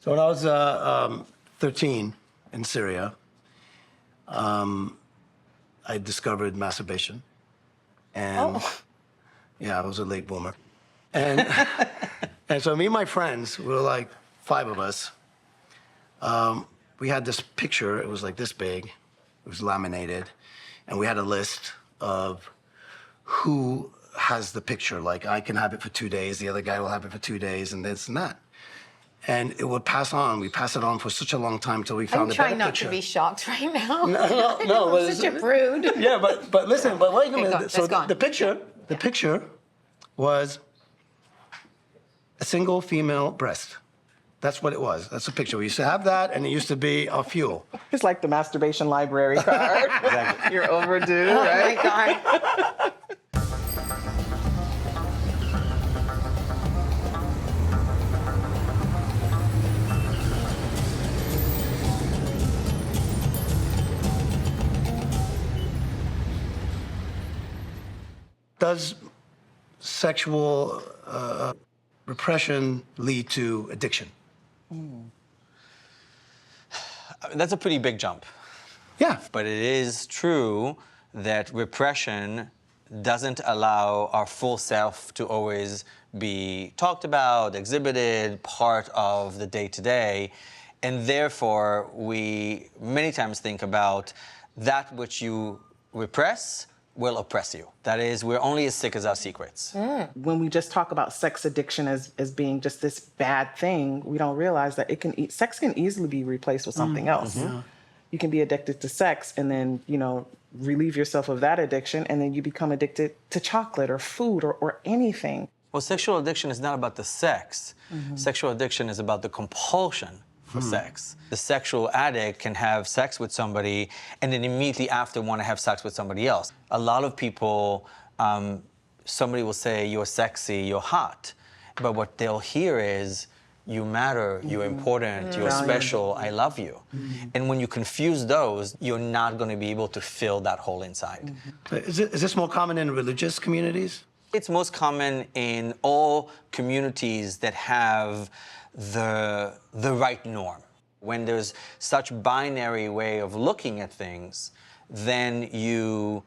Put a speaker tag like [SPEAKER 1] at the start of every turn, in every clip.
[SPEAKER 1] So when I was 13 in Syria, I discovered masturbation. And yeah, I was a late boomer. And, and so me and my friends, we were like 5 of us. We had this picture, it was like this big, it was laminated, and we had a list of who has the picture. Like, I can have it for 2 days, the other guy will have it for 2 days, and this and that. And it would pass on. We passed it on for such a long time till we found a better picture.
[SPEAKER 2] I'm trying not to be shocked right now.
[SPEAKER 1] No.
[SPEAKER 2] I'm such a prude.
[SPEAKER 1] Yeah, but listen, but wait a minute. So
[SPEAKER 2] the
[SPEAKER 1] picture was a single female breast. That's what it was. That's the picture. We used to have that, and it used to be our fuel.
[SPEAKER 3] It's like the masturbation library card.
[SPEAKER 1] Exactly.
[SPEAKER 3] You're overdue,
[SPEAKER 2] Oh
[SPEAKER 3] right?
[SPEAKER 2] my God.
[SPEAKER 1] Does sexual repression lead to addiction?
[SPEAKER 4] That's a pretty big jump.
[SPEAKER 1] Yeah.
[SPEAKER 4] But it is true that repression doesn't allow our full self to always be talked about, exhibited, part of the day-to-day. And therefore, we many times think about that which you repress will oppress you. That is, we're only as sick as our secrets.
[SPEAKER 3] When we just talk about sex addiction as being just this bad thing, we don't realize that sex can easily be replaced with something else.
[SPEAKER 1] Yeah.
[SPEAKER 3] You can be addicted to sex and then, relieve yourself of that addiction, and then you become addicted to chocolate or food or anything.
[SPEAKER 4] Well, sexual addiction is not about the sex. Sexual addiction is about the compulsion for sex. The sexual addict can have sex with somebody and then immediately after want to have sex with somebody else. A lot of people, somebody will say, you're sexy, you're hot. But what they'll hear is, you matter, you're important, you're special, I love you. And when you confuse those, you're not going to be able to fill that hole inside.
[SPEAKER 1] Is this more common in religious communities?
[SPEAKER 4] It's most common in all communities that have the right norm. When there's such binary way of looking at things, then you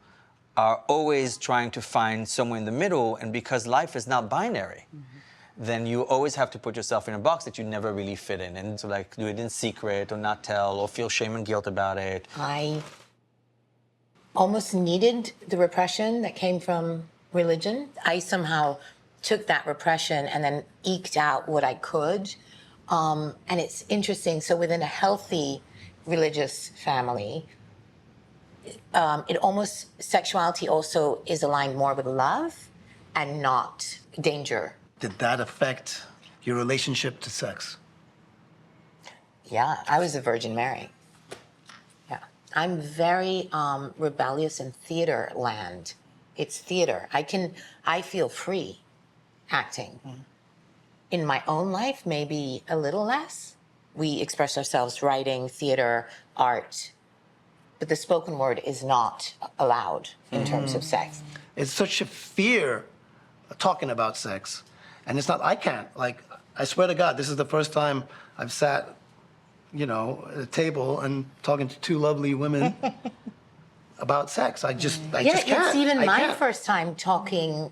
[SPEAKER 4] are always trying to find somewhere in the middle, and because life is not binary, then you always have to put yourself in a box that you never really fit in. And so like do it in secret or not tell or feel shame and guilt about it.
[SPEAKER 2] I almost needed the repression that came from religion. I somehow took that repression and then eked out what I could. And it's interesting, so within a healthy religious family, sexuality also is aligned more with love and not danger.
[SPEAKER 1] Did that affect your relationship to sex?
[SPEAKER 2] Yeah, I was a Virgin Mary. Yeah. I'm very rebellious in theater land. It's theater. I feel free acting. In my own life, maybe a little less. We express ourselves writing, theater, art, but the spoken word is not allowed in terms of sex.
[SPEAKER 1] It's such a fear talking about sex. And it's not, I can't. Like, I swear to God, this is the first time I've sat, at a table and talking to 2 lovely women about sex. I just can't.
[SPEAKER 2] It's even my first time talking.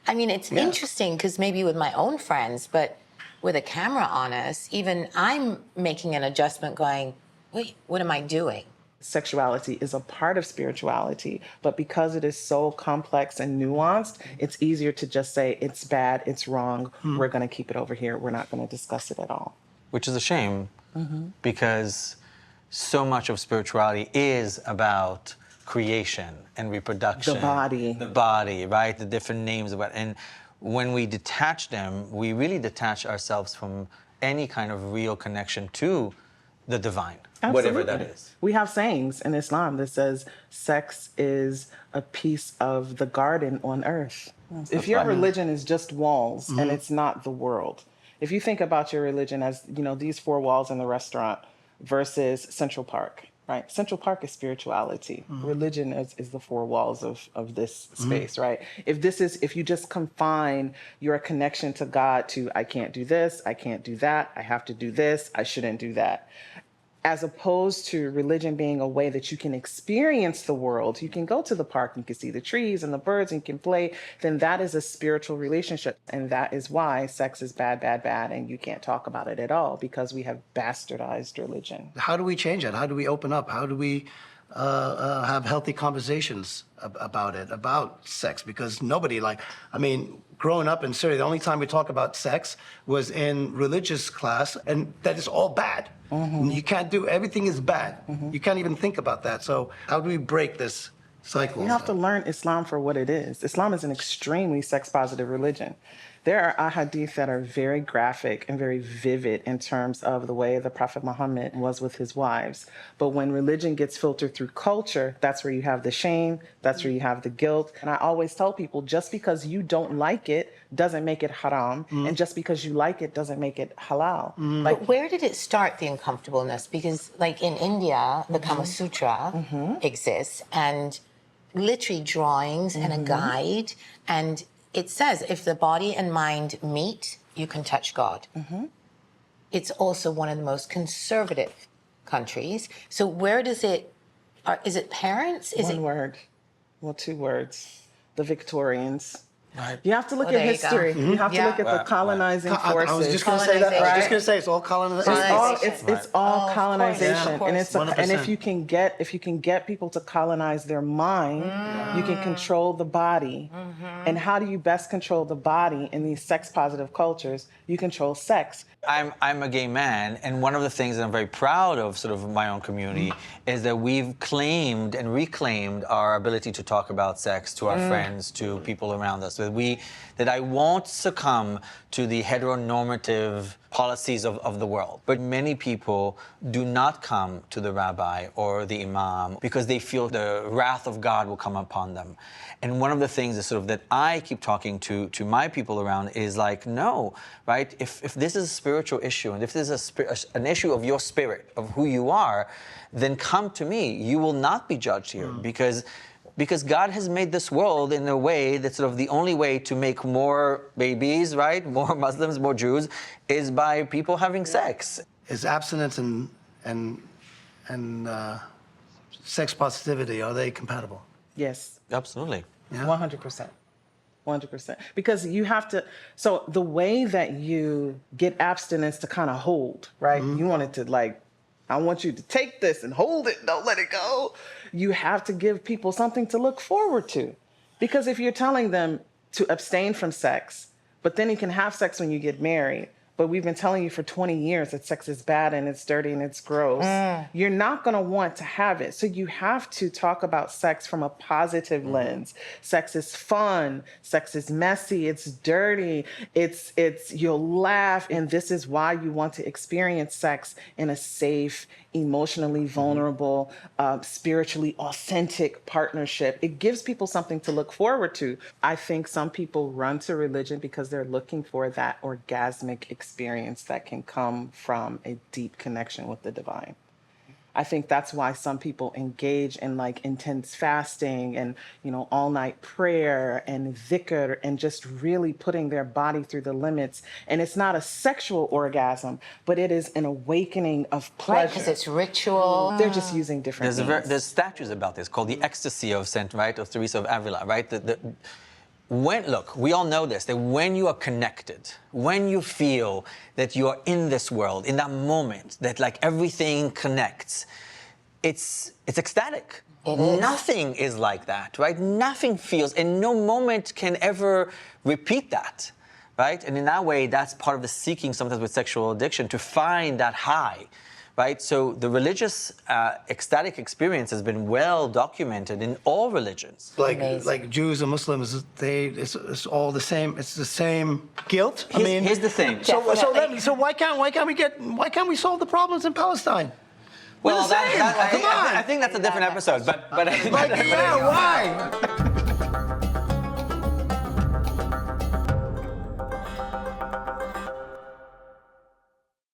[SPEAKER 2] I mean, it's interesting because maybe with my own friends, but with a camera on us, even I'm making an adjustment going, wait, what am I doing?
[SPEAKER 3] Sexuality is a part of spirituality, but because it is so complex and nuanced, it's easier to just say it's bad, it's wrong, we're going to keep it over here, we're not going to discuss it at all.
[SPEAKER 4] Which is a shame, because so much of spirituality is about creation and reproduction.
[SPEAKER 3] The
[SPEAKER 4] body, right? The different names about it. And when we detach them, we really detach ourselves from any kind of real connection to the divine.
[SPEAKER 3] Absolutely.
[SPEAKER 4] Whatever that is.
[SPEAKER 3] We have sayings in Islam that says sex is a piece of the garden on earth. If your religion is just walls and it's not the world, if you think about your religion as, these 4 walls in the restaurant versus Central Park, right? Central Park is spirituality. Religion is the four walls of this space, right? If you just confine your connection to God to, I can't do this, I can't do that, I have to do this, I shouldn't do that. As opposed to religion being a way that you can experience the world, you can go to the park, you can see the trees and the birds and you can play, then that is a spiritual relationship. And that is why sex is bad, bad, bad, and you can't talk about it at all, because we have bastardized religion.
[SPEAKER 1] How do we change that? How do we open up? How do we have healthy conversations about it, about sex? Because nobody, growing up in Syria, the only time we talk about sex was in religious class, and that is all bad. You can't do, everything is bad. You can't even think about that. So how do we break this cycle?
[SPEAKER 3] You have to learn Islam for what it is. Islam is an extremely sex-positive religion. There are ahadith that are very graphic and very vivid in terms of the way the Prophet Muhammad was with his wives. But when religion gets filtered through culture, that's where you have the shame, that's where you have the guilt. And I always tell people, just because you don't like it doesn't make it haram, and just because you like it doesn't make it halal.
[SPEAKER 2] But where did it start, the uncomfortableness? Because like in India, the Kama Sutra exists, and literally drawings and a guide, and it says if the body and mind meet, you can touch God. It's also one of the most conservative countries. So where does it, is it parents? Is
[SPEAKER 3] One word. Well, two words. The Victorians.
[SPEAKER 4] Right.
[SPEAKER 3] You have to look
[SPEAKER 2] Well,
[SPEAKER 3] at
[SPEAKER 2] there you go.
[SPEAKER 3] history. You have to look at the colonizing forces.
[SPEAKER 1] I was just going to say that. I was just going to say it's all colonization.
[SPEAKER 3] It's all colonization,
[SPEAKER 2] of
[SPEAKER 3] and
[SPEAKER 2] course.
[SPEAKER 3] and if you can get people to colonize their mind, you can control the body. And how do you best control the body in these sex-positive cultures? You control sex.
[SPEAKER 4] I'm a gay man, and one of the things that I'm very proud of, sort of my own community, is that we've claimed and reclaimed our ability to talk about sex to our friends, to people around us. That I won't succumb to the heteronormative policies of the world. But many people do not come to the rabbi or the imam because they feel the wrath of God will come upon them. And one of the things is sort of that I keep talking to my people around is like, no, right? If this is a spiritual issue, and if this is an issue of your spirit, of who you are, then come to me. You will not be judged here because God has made this world in a way that's sort of the only way to make more babies, right? More Muslims, more Jews, is by people having sex.
[SPEAKER 1] Is abstinence and sex positivity, are they compatible?
[SPEAKER 3] Yes.
[SPEAKER 4] Absolutely.
[SPEAKER 3] 100%. 100%. Because you have to, so the way that you get abstinence to kind of hold, right? You want it to I want you to take this and hold it, don't let it go. You have to give people something to look forward to. Because if you're telling them to abstain from sex, but then you can have sex when you get married, but we've been telling you for 20 years that sex is bad and it's dirty and it's gross, you're not going to want to have it. So you have to talk about sex from a positive lens. Sex is fun. Sex is messy. It's dirty. It's you'll laugh. And this is why you want to experience sex in a safe, emotionally vulnerable, spiritually authentic partnership. It gives people something to look forward to. I think some people run to religion because they're looking for that orgasmic experience that can come from a deep connection with the divine. I think that's why some people engage in intense fasting and, all night prayer and dhikr and just really putting their body through the limits. And it's not a sexual orgasm, but it is an awakening of pleasure.
[SPEAKER 2] Right, because it's ritual.
[SPEAKER 3] They're just using different means.
[SPEAKER 4] There's statues about this called the ecstasy of Saint, right, of Teresa of Avila, right? Look, we all know this, that when you are connected, when you feel that you are in this world, in that moment, that everything connects, it's ecstatic.
[SPEAKER 2] It is.
[SPEAKER 4] Nothing is like that, right? Nothing feels, and no moment can ever repeat that, right? And in that way, that's part of the seeking sometimes with sexual addiction, to find that high. Right, so the religious ecstatic experience has been well documented in all religions.
[SPEAKER 1] Like Jews and Muslims, it's all the same. It's the same guilt.
[SPEAKER 4] Here's the thing.
[SPEAKER 1] So why can't we solve the problems in Palestine?
[SPEAKER 4] Well, I think that's a different episode. But
[SPEAKER 1] Why?